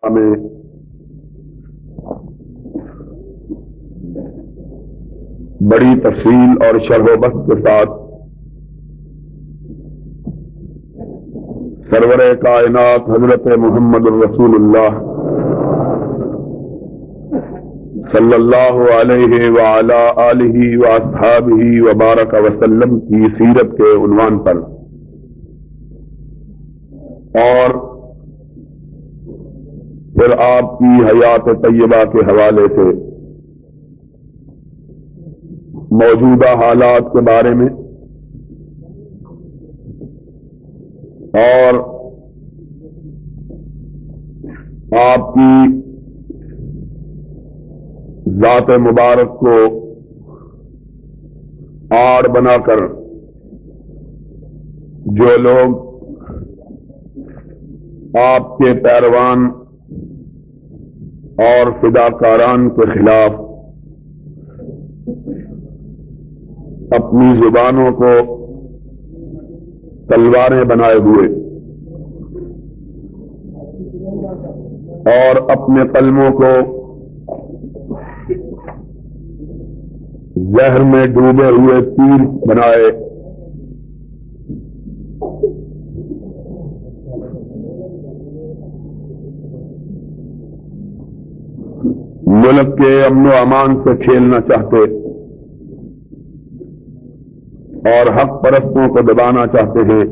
میں بڑی تفصیل اور شرح و بسط کے ساتھ سرور کائنات حضرت محمد الرسول اللہ صلی اللہ علیہ وعلی آلہ واصحابہ وبارک وسلم کی سیرت کے عنوان پر اور پھر آپ کی حیات طیبہ کے حوالے سے موجودہ حالات کے بارے میں اور آپ کی ذات مبارک کو آڑ بنا کر جو لوگ آپ کے پیروان اور فداکاران کے خلاف اپنی زبانوں کو تلواریں بنائے ہوئے اور اپنے قلموں کو زہر میں ڈوبے ہوئے تیر بنائے ملک کے امن و امان سے کھیلنا چاہتے اور حق پرستوں کو دبانا چاہتے ہیں،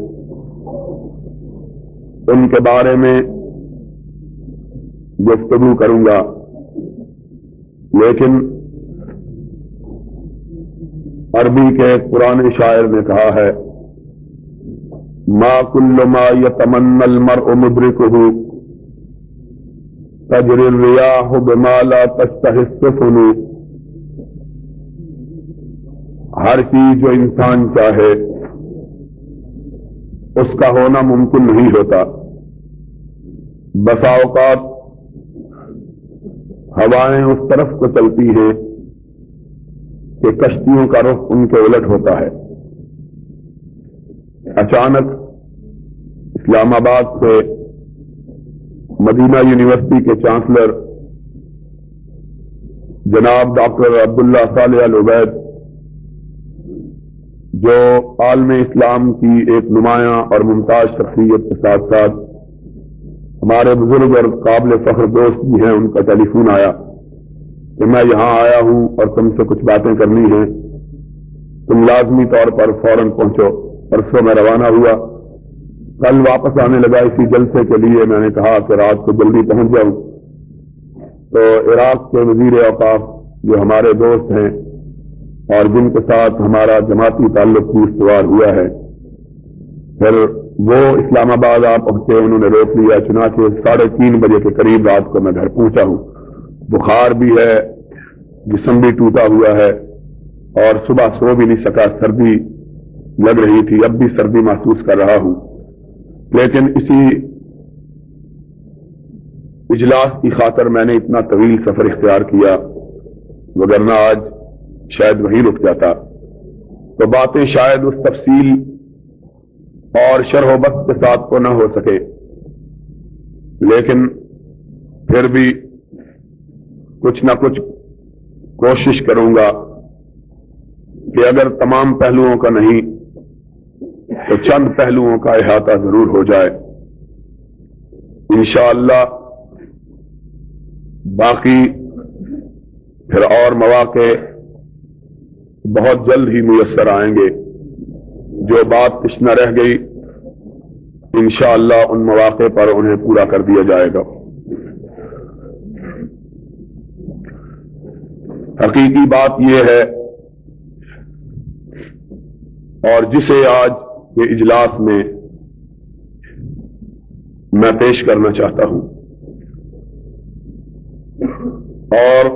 ان کے بارے میں گفتگو کروں گا، لیکن عربی کے ایک پرانے شاعر نے کہا ہے ما کل ما یتمنى المرء مدرکہ تجری الریاح بما لا تشتہی السفن، ہر چیز جو انسان چاہے اس کا ہونا ممکن نہیں ہوتا، بسا اوقات ہوائیں اس طرف کو چلتی ہیں کہ کشتیوں کا رخ ان کے الٹ ہوتا ہے۔ اچانک اسلام آباد سے مدینہ یونیورسٹی کے چانسلر جناب ڈاکٹر عبداللہ صالح العبید، جو عالم اسلام کی ایک نمایاں اور ممتاز شخصیت کے ساتھ ساتھ ہمارے بزرگ اور قابل فخر دوست بھی ہیں، ان کا ٹیلی فون آیا کہ میں یہاں آیا ہوں اور تم سے کچھ باتیں کرنی ہیں، تم لازمی طور پر فوراً پہنچو۔ پرسوں میں روانہ ہوا، کل واپس آنے لگا اسی جلسے کے لیے، میں نے کہا کہ رات کو جلدی پہنچ جاؤں، تو عراق کے وزیر اوقاف جو ہمارے دوست ہیں اور جن کے ساتھ ہمارا جماعتی تعلق بھی استوار ہوا ہے، پھر وہ اسلام آباد آ پہنچے، انہوں نے روک لیا، چنانچہ 3:30 بجے کے قریب رات کو میں گھر پہنچا ہوں۔ بخار بھی ہے، جسم بھی ٹوٹا ہوا ہے اور صبح سو بھی نہیں سکا، سردی لگ رہی تھی، اب بھی سردی محسوس کر رہا ہوں، لیکن اسی اجلاس کی خاطر میں نے اتنا طویل سفر اختیار کیا، وگرنہ آج شاید وہی رک جاتا، تو باتیں شاید اس تفصیل اور شرح و بسط کے ساتھ کو نہ ہو سکے، لیکن پھر بھی کچھ نہ کچھ کوشش کروں گا کہ اگر تمام پہلوؤں کا نہیں تو چند پہلوؤں کا احاطہ ضرور ہو جائے انشاءاللہ۔ باقی پھر اور مواقع بہت جلد ہی میسر آئیں گے، جو بات تشنہ رہ گئی انشاءاللہ ان مواقع پر انہیں پورا کر دیا جائے گا۔ حقیقی بات یہ ہے، اور جسے آج کے اجلاس میں میں پیش کرنا چاہتا ہوں، اور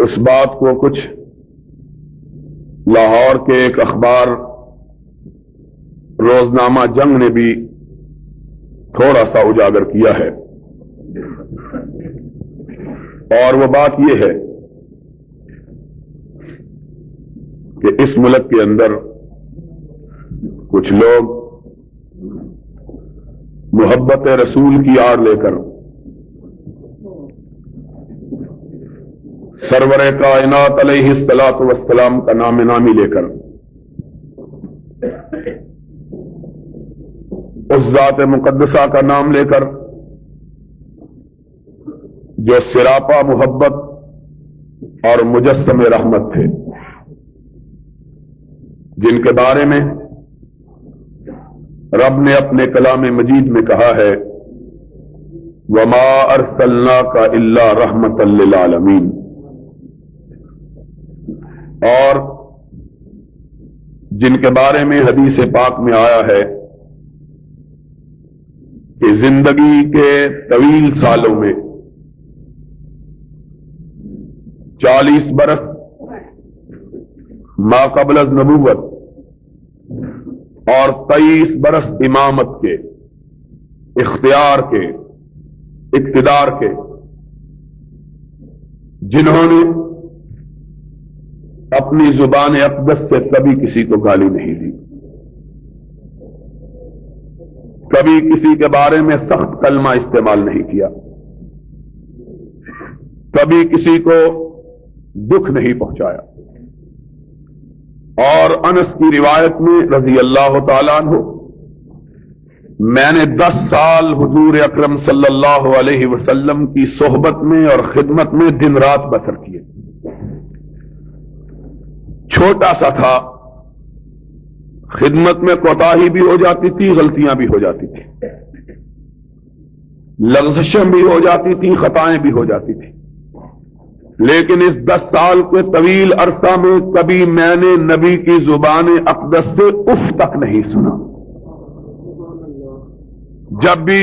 اس بات کو کچھ لاہور کے ایک اخبار روزنامہ جنگ نے بھی تھوڑا سا اجاگر کیا ہے، اور وہ بات یہ ہے کہ اس ملک کے اندر کچھ لوگ محبت رسول کی آڑ لے کر سرور کائنات علیہ الصلوۃ والسلام کا نام نامی لے کر اس ذات مقدسہ کا نام لے کر جو سراپا محبت اور مجسم رحمت تھے، جن کے بارے میں رب نے اپنے کلام مجید میں کہا ہے وَمَا أَرْسَلْنَاكَ إِلَّا رَحْمَةً لِّلْعَالَمِينَ، اور جن کے بارے میں حدیث پاک میں آیا ہے کہ زندگی کے طویل سالوں میں 40 برس ما قبل از نبوت اور 23 برس امامت کے، اختیار کے، اقتدار کے، جنہوں نے اپنی زبان اقدس سے کبھی کسی کو گالی نہیں دی، کبھی کسی کے بارے میں سخت کلمہ استعمال نہیں کیا، کبھی کسی کو دکھ نہیں پہنچایا، اور انس کی روایت میں رضی اللہ تعالیٰ عنہ میں نے 10 سال حضور اکرم صلی اللہ علیہ وسلم کی صحبت میں اور خدمت میں دن رات بسر کیے. چھوٹا سا تھا، خدمت میں کوتاہی بھی ہو جاتی تھی، غلطیاں بھی ہو جاتی تھی، لغزشیں بھی ہو جاتی تھی، خطائیں بھی ہو جاتی تھی، لیکن اس 10 سال کے طویل عرصہ میں کبھی میں نے نبی کی زبان اقدس سے اف تک نہیں سنا. جب بھی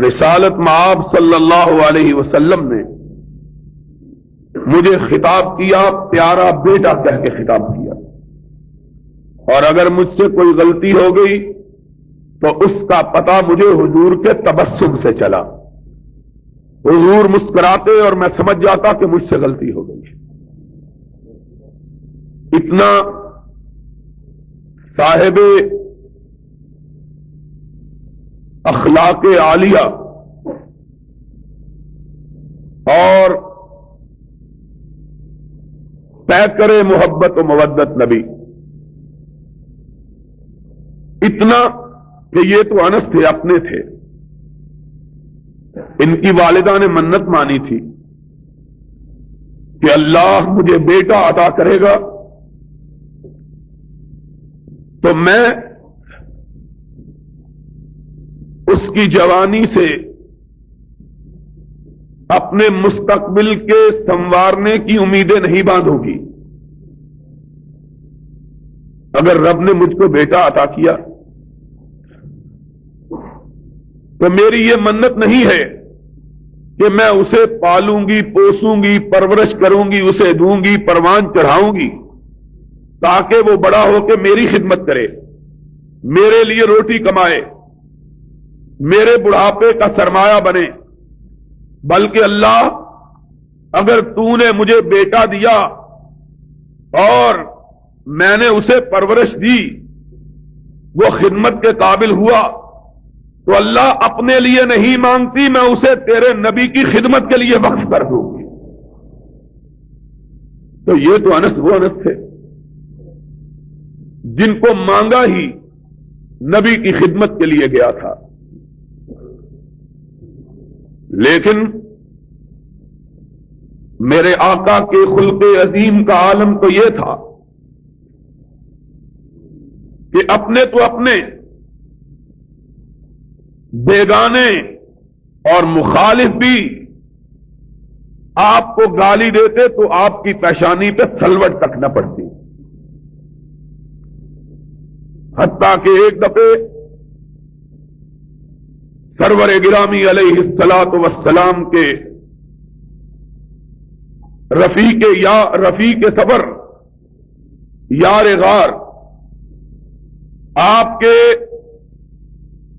رسالت مآب صلی اللہ علیہ وسلم نے مجھے خطاب کیا، پیارا بیٹا کہہ کے خطاب کیا، اور اگر مجھ سے کوئی غلطی ہو گئی تو اس کا پتہ مجھے حضور کے تبسم سے چلا. حضور مسکراتے اور میں سمجھ جاتا کہ مجھ سے غلطی ہو گئی. اتنا صاحب اخلاق عالیہ اور پیکر محبت و مودت نبی، اتنا کہ یہ تو انس تھے، اپنے تھے، ان کی والدہ نے منت مانی تھی کہ اللہ مجھے بیٹا عطا کرے گا تو میں اس کی جوانی سے اپنے مستقبل کے سنوارنے کی امیدیں نہیں باندھوں گی. اگر رب نے مجھ کو بیٹا عطا کیا تو میری یہ منت نہیں ہے کہ میں اسے پالوں گی، پوسوں گی، پرورش کروں گی، اسے دوں گی، پروان چڑھاؤں گی تاکہ وہ بڑا ہو کے میری خدمت کرے، میرے لیے روٹی کمائے، میرے بڑھاپے کا سرمایہ بنے. بلکہ اللہ اگر تو نے مجھے بیٹا دیا اور میں نے اسے پرورش دی، وہ خدمت کے قابل ہوا، تو اللہ اپنے لیے نہیں مانگتی، میں اسے تیرے نبی کی خدمت کے لیے وقف کر دوں گی. تو یہ تو انس وہ انس تھے جن کو مانگا ہی نبی کی خدمت کے لیے گیا تھا. لیکن میرے آقا کے خلق عظیم کا عالم تو یہ تھا کہ اپنے تو اپنے، بیگانے اور مخالف بھی آپ کو گالی دیتے تو آپ کی پیشانی پہ سلوٹ تک نہ پڑتی. حتیٰ کہ ایک دفعے سرور گرامی علیہ الصلوۃ والسلام کے رفیق سفر، یار غار، آپ کے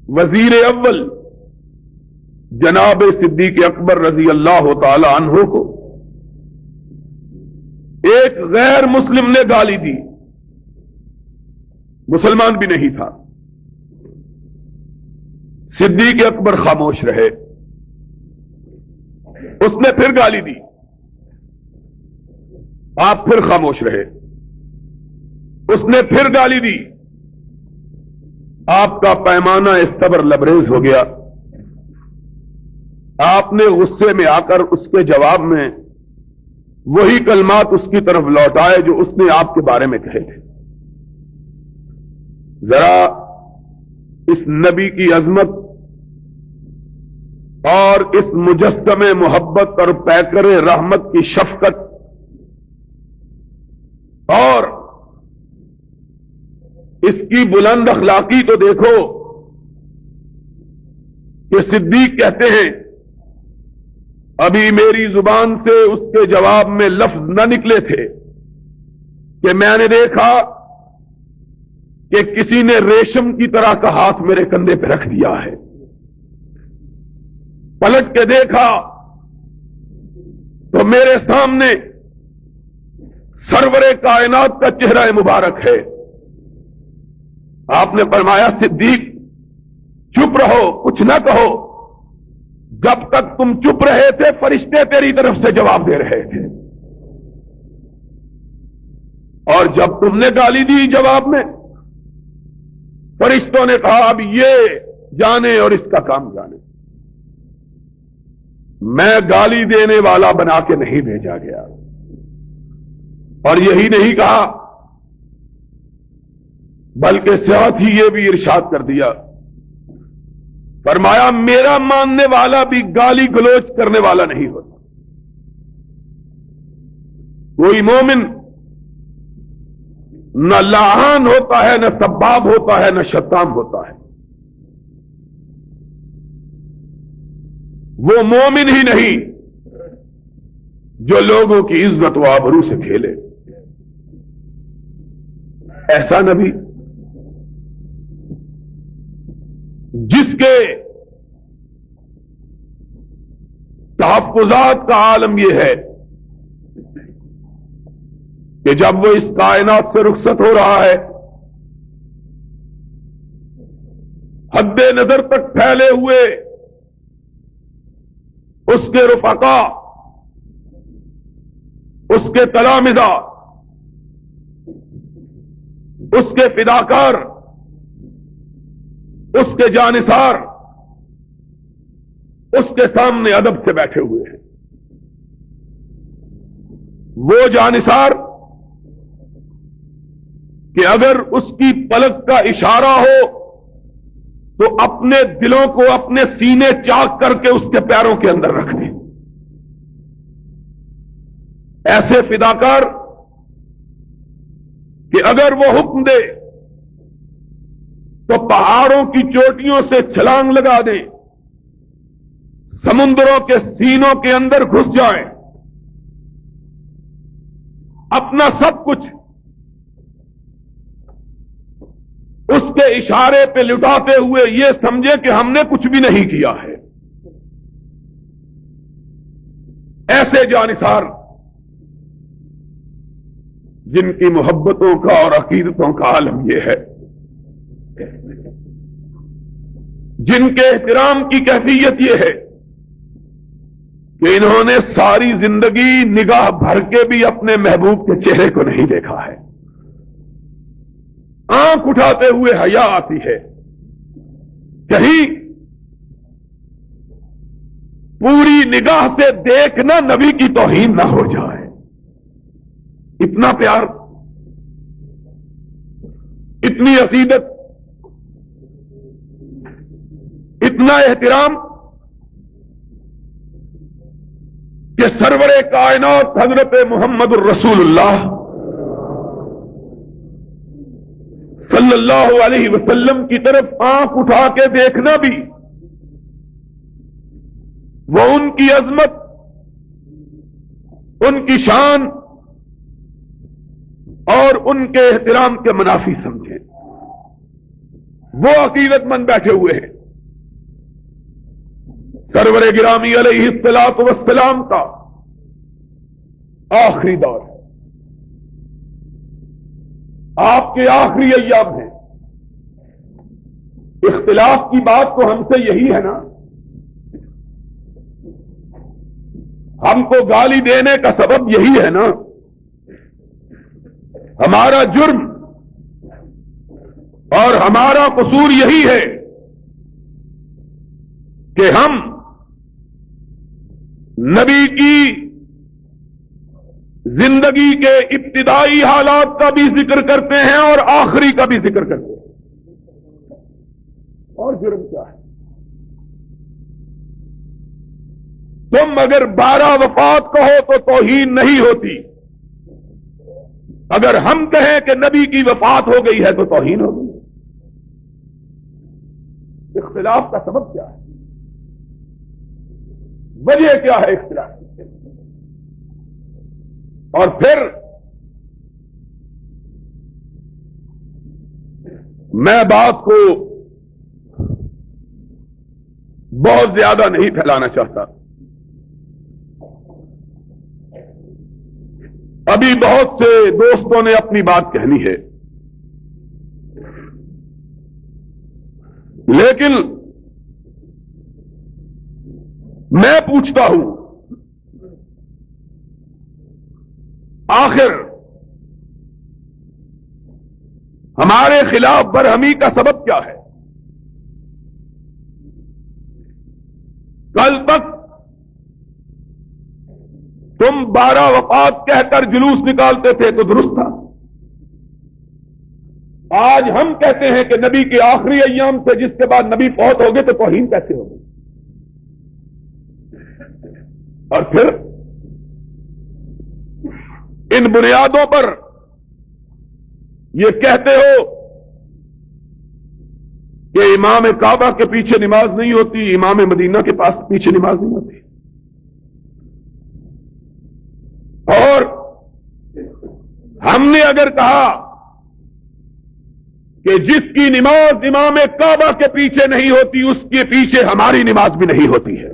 وزیر اول جناب صدیق اکبر رضی اللہ تعالی عنہ کو ایک غیر مسلم نے گالی دی، مسلمان بھی نہیں تھا. صدیق اکبر خاموش رہے. اس نے پھر گالی دی, آپ پھر خاموش رہے. اس نے پھر گالی دی, آپ کا پیمانہ صبر لبریز ہو گیا. آپ نے غصے میں آ کر اس کے جواب میں وہی کلمات اس کی طرف لوٹائے جو اس نے آپ کے بارے میں کہے تھے. ذرا اس نبی کی عظمت اور اس مجسم محبت اور پیکر رحمت کی شفقت اور اس کی بلند اخلاقی تو دیکھو کہ صدیق کہتے ہیں ابھی میری زبان سے اس کے جواب میں لفظ نہ نکلے تھے کہ میں نے دیکھا کہ کسی نے ریشم کی طرح کا ہاتھ میرے کندھے پہ رکھ دیا ہے. پلٹ کے دیکھا تو میرے سامنے سرور کائنات کا چہرہ مبارک ہے. آپ نے فرمایا صدیق چپ رہو, کچھ نہ کہو. جب تک تم چپ رہے تھے فرشتے تیری طرف سے جواب دے رہے تھے, اور جب تم نے گالی دی جواب میں فرشتوں نے کہا اب یہ جانے اور اس کا کام جانے. میں گالی دینے والا بنا کے نہیں بھیجا گیا. اور یہی نہیں کہا بلکہ ساتھ ہی یہ بھی ارشاد کر دیا, فرمایا میرا ماننے والا بھی گالی گلوچ کرنے والا نہیں ہوتا. کوئی مومن نہ لعان ہوتا ہے, نہ سباب ہوتا ہے, نہ شتام ہوتا ہے. وہ مومن ہی نہیں جو لوگوں کی عزت و آبرو سے کھیلے. ایسا نبی جس کے تحفظات کا عالم یہ ہے کہ جب وہ اس کائنات سے رخصت ہو رہا ہے حد نظر تک پھیلے ہوئے اس کے رفقا, اس کے تلامذہ, اس کے فداکار, اس کے جانثار اس کے سامنے ادب سے بیٹھے ہوئے ہیں. وہ جانثار کہ اگر اس کی پلک کا اشارہ ہو تو اپنے دلوں کو اپنے سینے چاک کر کے اس کے پیروں کے اندر رکھ دیں. ایسے فداکار کہ اگر وہ حکم دے تو پہاڑوں کی چوٹیوں سے چھلانگ لگا دیں, سمندروں کے سینوں کے اندر گھس جائیں, اپنا سب کچھ اس کے اشارے پہ لٹاتے ہوئے یہ سمجھے کہ ہم نے کچھ بھی نہیں کیا ہے. ایسے جانثار جن کی محبتوں کا اور عقیدتوں کا عالم یہ ہے, جن کے احترام کی کیفیت یہ ہے کہ انہوں نے ساری زندگی نگاہ بھر کے بھی اپنے محبوب کے چہرے کو نہیں دیکھا ہے. آنکھ اٹھاتے ہوئے حیا آتی ہے, کہیں پوری نگاہ سے دیکھنا نبی کی توہین نہ ہو جائے. اتنا پیار, اتنی عقیدت, اتنا احترام کہ سرور کائنات حضرت محمد الرسول اللہ صلی اللہ علیہ وسلم کی طرف آنکھ اٹھا کے دیکھنا بھی وہ ان کی عظمت, ان کی شان اور ان کے احترام کے منافی سمجھیں. وہ عقیدت مند بیٹھے ہوئے ہیں. سرور گرامی علیہ الصلوۃ والسلام کا آخری دور ہے, آپ کے آخری ایام ہیں. اختلاف کی بات تو ہم سے یہی ہے نا، ہم کو گالی دینے کا سبب یہی ہے نا، ہمارا جرم اور ہمارا قصور یہی ہے کہ ہم نبی کی زندگی کے ابتدائی حالات کا بھی ذکر کرتے ہیں اور آخری کا بھی ذکر کرتے ہیں۔ اور جرم کیا ہے؟ تم اگر 12 وفات کہو تو توہین نہیں ہوتی، اگر ہم کہیں کہ نبی کی وفات ہو گئی ہے تو توہین ہو گئی۔ اختلاف کا سبب کیا ہے؟ وجہ کیا ہے اختلاف کی؟ اور پھر میں بات کو بہت زیادہ نہیں پھیلانا چاہتا، ابھی بہت سے دوستوں نے اپنی بات کہنی ہے، لیکن میں پوچھتا ہوں آخر ہمارے خلاف برہمی کا سبب کیا ہے؟ کل تک تم 12 وفات کہہ کر جلوس نکالتے تھے تو درست تھا، آج ہم کہتے ہیں کہ نبی کے آخری ایام سے جس کے بعد نبی فوت ہو گئے تو توہین کیسے ہوگی؟ اور پھر ان بنیادوں پر یہ کہتے ہو کہ امام کعبہ کے پیچھے نماز نہیں ہوتی، امام مدینہ کے پاس پیچھے نماز نہیں ہوتی، اور ہم نے اگر کہا کہ جس کی نماز امام کعبہ کے پیچھے نہیں ہوتی اس کے پیچھے ہماری نماز بھی نہیں ہوتی ہے،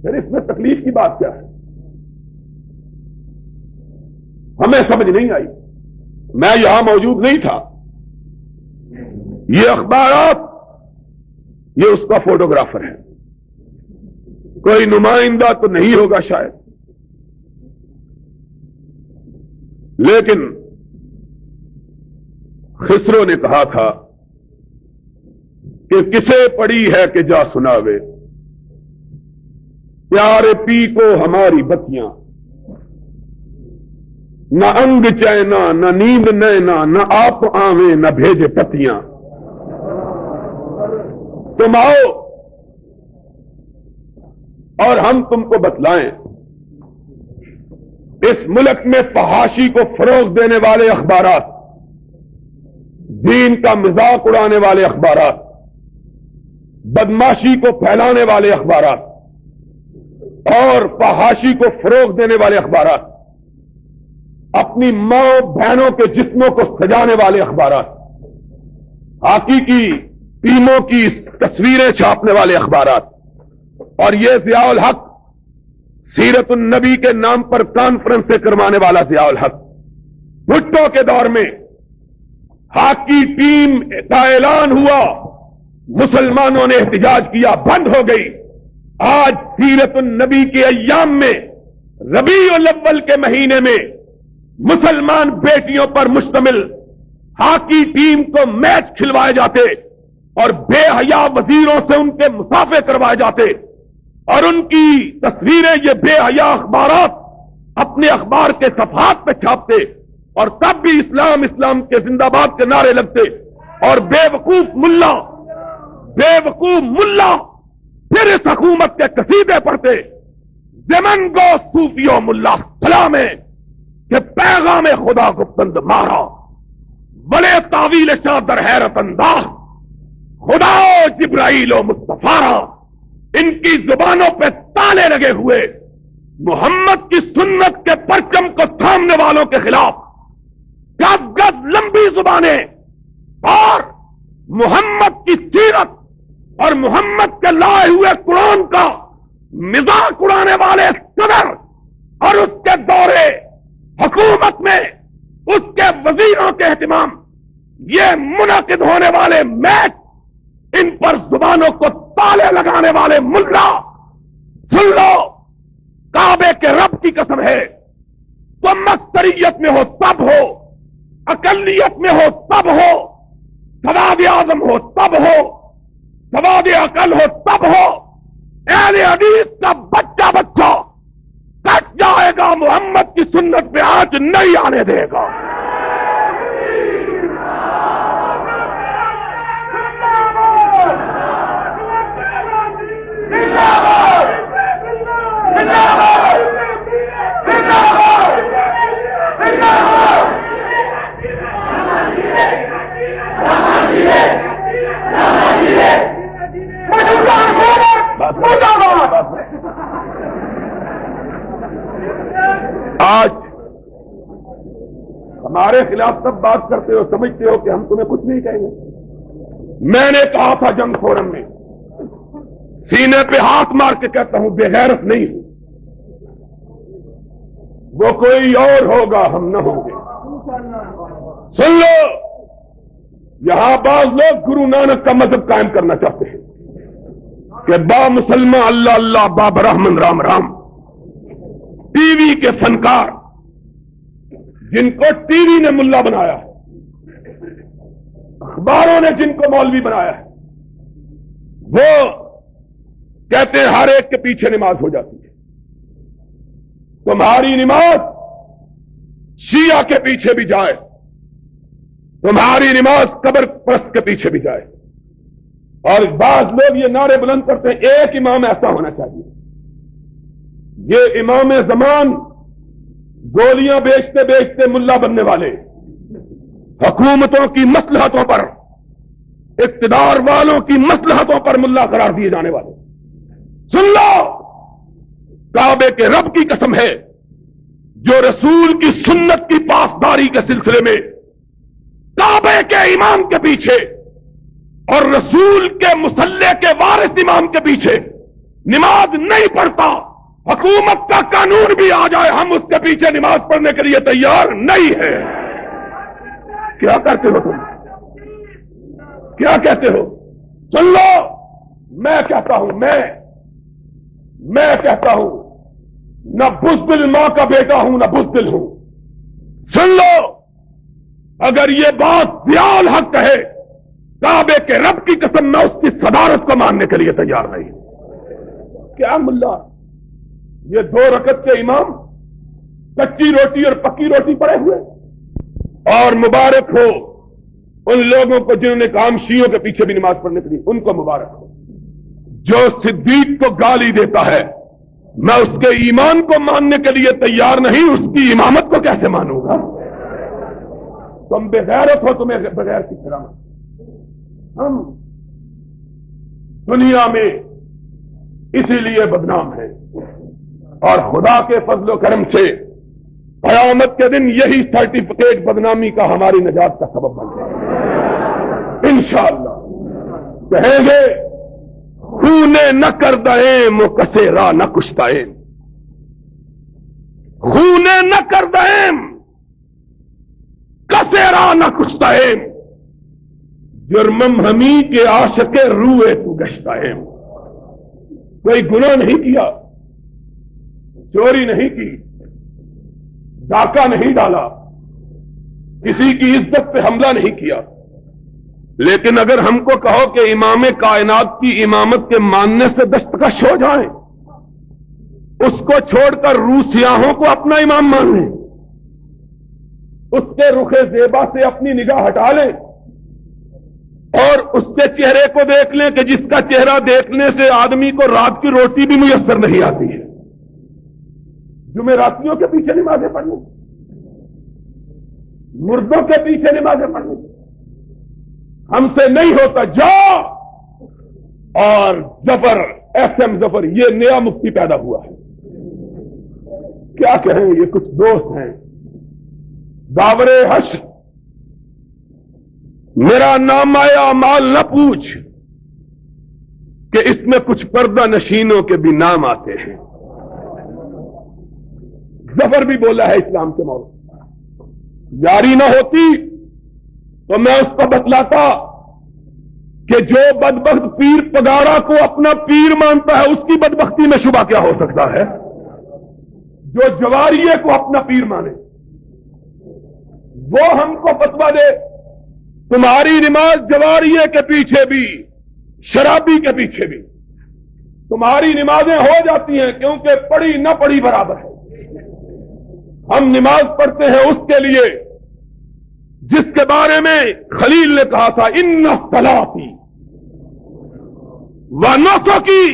پھر اس میں تکلیف کی بات کیا ہے؟ ہمیں سمجھ نہیں آئی، میں یہاں موجود نہیں تھا، یہ اخبارات یہ اس کا فوٹوگرافر ہے، کوئی نمائندہ تو نہیں ہوگا شاید، لیکن خسرو نے کہا تھا کہ کسے پڑی ہے کہ جا سناوے، پیارے پی کو ہماری بتیاں، نہ انگ چینا نہ نیند نینا نہ آپ آویں نہ بھیجے پتیاں، تم آؤ اور ہم تم کو بتلائیں اس ملک میں فحاشی کو فروغ دینے والے اخبارات، دین کا مذاق اڑانے والے اخبارات، بدماشی کو پھیلانے والے اخبارات اور فحاشی کو فروغ دینے والے اخبارات، اپنی ماں بہنوں کے جسموں کو سجانے والے اخبارات، ہاکی کی ٹیموں کی تصویریں چھاپنے والے اخبارات، اور یہ ضیاء الحق سیرت النبی کے نام پر کانفرنسیں کروانے والا ضیاء الحق، بھٹو کے دور میں ہاکی ٹیم کا اعلان ہوا، مسلمانوں نے احتجاج کیا، بند ہو گئی، آج سیرت النبی کے ایام میں ربیع الاول کے مہینے میں مسلمان بیٹیوں پر مشتمل ہاکی ٹیم کو میچ کھلوائے جاتے اور بے حیا وزیروں سے ان کے مسافے کروائے جاتے اور ان کی تصویریں یہ بے حیا اخبارات اپنے اخبار کے صفحات پہ چھاپتے اور تب بھی اسلام اسلام کے زندہ باد کے نعرے لگتے اور بے وقوف ملا پھر اس حکومت کے قصیدے پڑھتے، زمن گو صوفیو ملا سلامے کہ پیغام خدا کو بند مارا، بڑے تعویل شاہ در حیرت انداز خدا و جبرائیل و مصطفیٰ، ان کی زبانوں پہ تالے لگے ہوئے محمد کی سنت کے پرچم کو تھامنے والوں کے خلاف گز گز لمبی زبانیں اور محمد کی سیرت اور محمد کے لائے ہوئے قرآن کا مذاق اڑانے والے صدر اور اس کے دورے حکومت میں اس کے وزیروں کے اہتمام یہ منعقد ہونے والے میچ، ان پر زبانوں کو تالے لگانے والے ملا، سن لو، کعبے کے رب کی قسم ہے، تم اکثریت میں ہو تب ہو، اقلیت میں ہو تب ہو، سواد اعظم ہو تب ہو، سواد عقل ہو تب ہو، اہل حدیث کا بچہ بچہ کٹ جائے گا، محمد کی سنت پہ آج نہیں آنے دے گا۔ آج ہمارے خلاف سب بات کرتے ہو، سمجھتے ہو کہ ہم تمہیں کچھ نہیں کہیں گے۔ میں نے کہا تھا جنگ فورم میں، سینے پہ ہاتھ مار کے کہتا ہوں، بے غیرت نہیں ہوں، وہ کوئی اور ہوگا، ہم نہ ہوں گے۔ سن لو، یہاں بعض لوگ گرو نانک کا مذہب قائم کرنا چاہتے ہیں کہ با مسلمان اللہ اللہ، با برہمن رام رام۔ ٹی وی کے فنکار جن کو ٹی وی نے ملا بنایا ہے، اخباروں نے جن کو مولوی بنایا ہے، وہ کہتے ہیں ہر ایک کے پیچھے نماز ہو جاتی ہے۔ تمہاری نماز شیعہ کے پیچھے بھی جائے، تمہاری نماز قبر پرست کے پیچھے بھی جائے، اور بعض لوگ یہ نعرے بلند کرتے ہیں ایک امام ایسا ہونا چاہیے۔ یہ امام زمان گولیاں بیچتے بیچتے ملا بننے والے، حکومتوں کی مصلحتوں پر، اقتدار والوں کی مصلحتوں پر ملا قرار دیے جانے والے۔ سن لو، کعبے کے رب کی قسم ہے، جو رسول کی سنت کی پاسداری کے سلسلے میں کعبے کے امام کے پیچھے اور رسول کے مصلی کے وارث امام کے پیچھے نماز نہیں پڑھتا، حکومت کا قانون بھی آ جائے ہم اس کے پیچھے نماز پڑھنے کے لیے تیار نہیں ہے۔ کیا کرتے ہو تم؟ کیا کہتے ہو؟ سن لو، میں کہتا ہوں، میں کہتا ہوں، نہ بزدل ماں کا بیٹا ہوں، نہ بزدل ہوں۔ سن لو، اگر یہ بات ضیاء الحق کہے، کعبے کے رب کی قسم میں اس کی صدارت کو ماننے کے لیے تیار نہیں۔ کیا ملا، یہ 2 رکعت کے امام کچی روٹی اور پکی روٹی پڑے ہوئے؟ اور مبارک ہو ان لوگوں کو جنہوں نے کہا ہم شیعوں کے پیچھے بھی نماز پڑھنے کے لیے، ان کو مبارک ہو۔ جو صدیق کو گالی دیتا ہے، میں اس کے ایمان کو ماننے کے لیے تیار نہیں، اس کی امامت کو کیسے مانوں گا؟ تم بے غیرت ہو، تمہیں بغیر کی کرامت۔ ہم دنیا میں اسی لیے بدنام ہیں، اور خدا کے فضل و کرم سے قیامت کے دن یہی سرٹیفکیٹ بدنامی کا ہماری نجات کا سبب بن جائے گا انشاءاللہ۔ کہیں گے خونے نہ کر دائیں کسے را نہ کشتائیں، خونے نہ کر دائیں کسے را نہ کشتائیں، جرمم ہمی کے عاشق روئے تو گشتائیں۔ کوئی گناہ نہیں کیا، چوری نہیں کی، ڈاکہ نہیں ڈالا، کسی کی عزت پہ حملہ نہیں کیا، لیکن اگر ہم کو کہو کہ امام کائنات کی امامت کے ماننے سے دستکش ہو جائیں، اس کو چھوڑ کر روح سیاہوں کو اپنا امام مان لیں، اس کے رخ زیبا سے اپنی نگاہ ہٹا لیں، اور اس کے چہرے کو دیکھ لیں کہ جس کا چہرہ دیکھنے سے آدمی کو رات کی روٹی بھی میسر نہیں آتی ہے، جمعراتیوں کے پیچھے نمازیں پڑھنی، مردوں کے پیچھے نمازیں پڑھنی ہم سے نہیں ہوتا۔ جا اور ظفر، ایس ایم ظفر، یہ نیا مفتی پیدا ہوا ہے، کیا کہیں، یہ کچھ دوست ہیں، داور حشر میرا نام آیا مال نہ پوچھ، کہ اس میں کچھ پردہ نشینوں کے بھی نام آتے ہیں۔ ظفر بھی بولا ہے اسلام کے موضوع، یاری نہ ہوتی تو میں اس کو بتلاتا کہ جو بدبخت پیر پگاڑا کو اپنا پیر مانتا ہے اس کی بدبختی میں شبہ کیا ہو سکتا ہے؟ جو جواریے کو اپنا پیر مانے وہ ہم کو فتویٰ دے تمہاری نماز جواریے کے پیچھے بھی شرابی کے پیچھے بھی تمہاری نمازیں ہو جاتی ہیں کیونکہ پڑھی نہ پڑھی برابر ہے۔ ہم نماز پڑھتے ہیں اس کے لیے جس کے بارے میں خلیل نے کہا تھا ان صلاتی و نسکی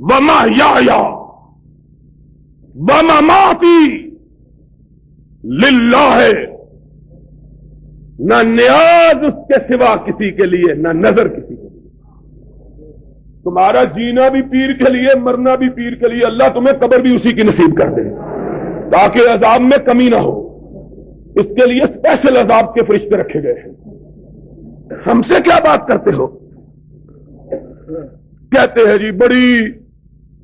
و محیای و مماتی للہ، نہ نیاز اس کے سوا کسی کے لیے نہ نظر کسی کے لیے۔ تمہارا جینا بھی پیر کے لیے مرنا بھی پیر کے لیے، اللہ تمہیں قبر بھی اسی کی نصیب کر دے تاکہ عذاب میں کمی نہ ہو۔ اس کے لیے اسپیشل عذاب کے فرشتے رکھے گئے ہیں۔ ہم سے کیا بات کرتے ہو؟ کہتے ہیں جی بڑی،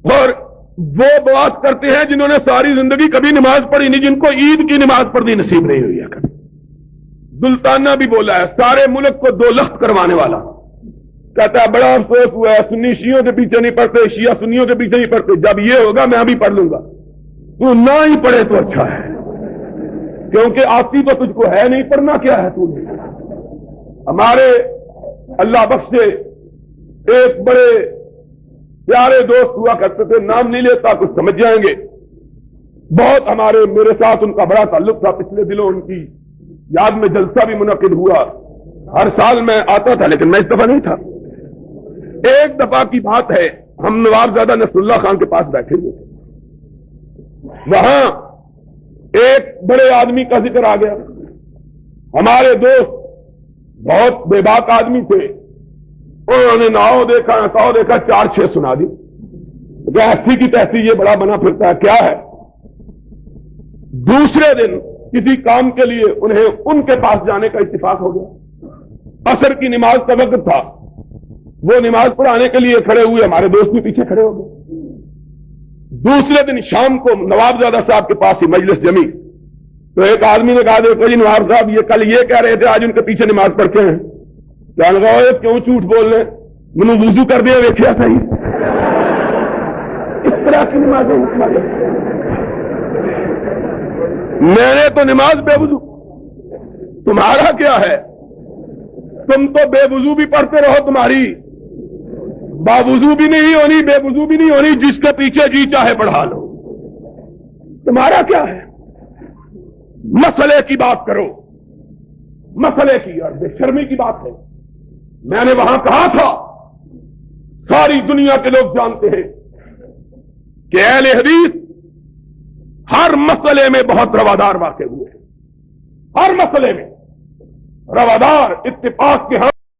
اور وہ بات کرتے ہیں جنہوں نے ساری زندگی کبھی نماز پڑھی نہیں، جن کو عید کی نماز پڑھنی نصیب نہیں ہوئی ہے کبھی۔ دلتانہ بھی بولا ہے، سارے ملک کو دو لخت کروانے والا، کہتا ہے بڑا افسوس ہوا ہے سنی شیعوں کے پیچھے نہیں پڑھتے، شیعہ سنیوں کے پیچھے نہیں پڑھتے، جب یہ ہوگا میں ابھی پڑھ لوں گا۔ تو نہ ہی پڑھے تو اچھا ہے، کیونکہ آتی تو تجھ کو ہے نہیں، پڑھنا کیا ہے تو نے۔ ہمارے اللہ بخشے ایک بڑے پیارے دوست ہوا کرتے تھے، نام نہیں لیتا کچھ سمجھ جائیں گے، بہت ہمارے میرے ساتھ ان کا بڑا تعلق تھا۔ پچھلے دنوں ان کی یاد میں جلسہ بھی منعقد ہوا، ہر سال میں آتا تھا لیکن میں اس دفعہ نہیں تھا۔ ایک دفعہ کی بات ہے، ہم نوابزادہ نصر اللہ خان کے پاس بیٹھے ہوئے تھے، وہاں ایک بڑے آدمی کا ذکر آ گیا۔ ہمارے دوست بہت بے باک آدمی تھے، انہوں نے ناؤ دیکھا ناؤ دیکھا 4-6 سنا دی، ایسی کی تیسی یہ بڑا بنا پھرتا ہے کیا ہے۔ دوسرے دن کسی کام کے لیے انہیں ان کے پاس جانے کا اتفاق ہو گیا، عصر کی نماز کا وقت تھا، وہ نماز پڑھانے کے لیے کھڑے ہوئے، ہمارے دوست بھی پیچھے کھڑے ہو گئے۔ دوسرے دن شام کو نوابزادہ صاحب کے پاس ہی مجلس جمی، تو ایک آدمی نے کہا دیکھو جی نواب صاحب یہ کل یہ کہہ رہے تھے آج ان کے پیچھے نماز پڑھتے ہیں، کیا لگا کیوں جھوٹ بول رہے، منو وضو کر دیا ویکھیا صحیح، اس طرح کی نمازیں۔ میں نے تو نماز بے وضو، تمہارا کیا ہے؟ تم تو بے وضو بھی پڑھتے رہو، تمہاری باوضو بھی نہیں ہونی بے وضو بھی نہیں ہونی، جس کے پیچھے جی چاہے پڑھا لو، تمہارا کیا ہے؟ مسئلے کی بات کرو، مسئلے کی، اور بے شرمی کی بات ہے۔ میں نے وہاں کہا تھا ساری دنیا کے لوگ جانتے ہیں کہ اہل حدیث ہر مسئلے میں بہت روادار واقع ہوئے ہیں، ہر مسئلے میں روادار اتفاق کے ہاں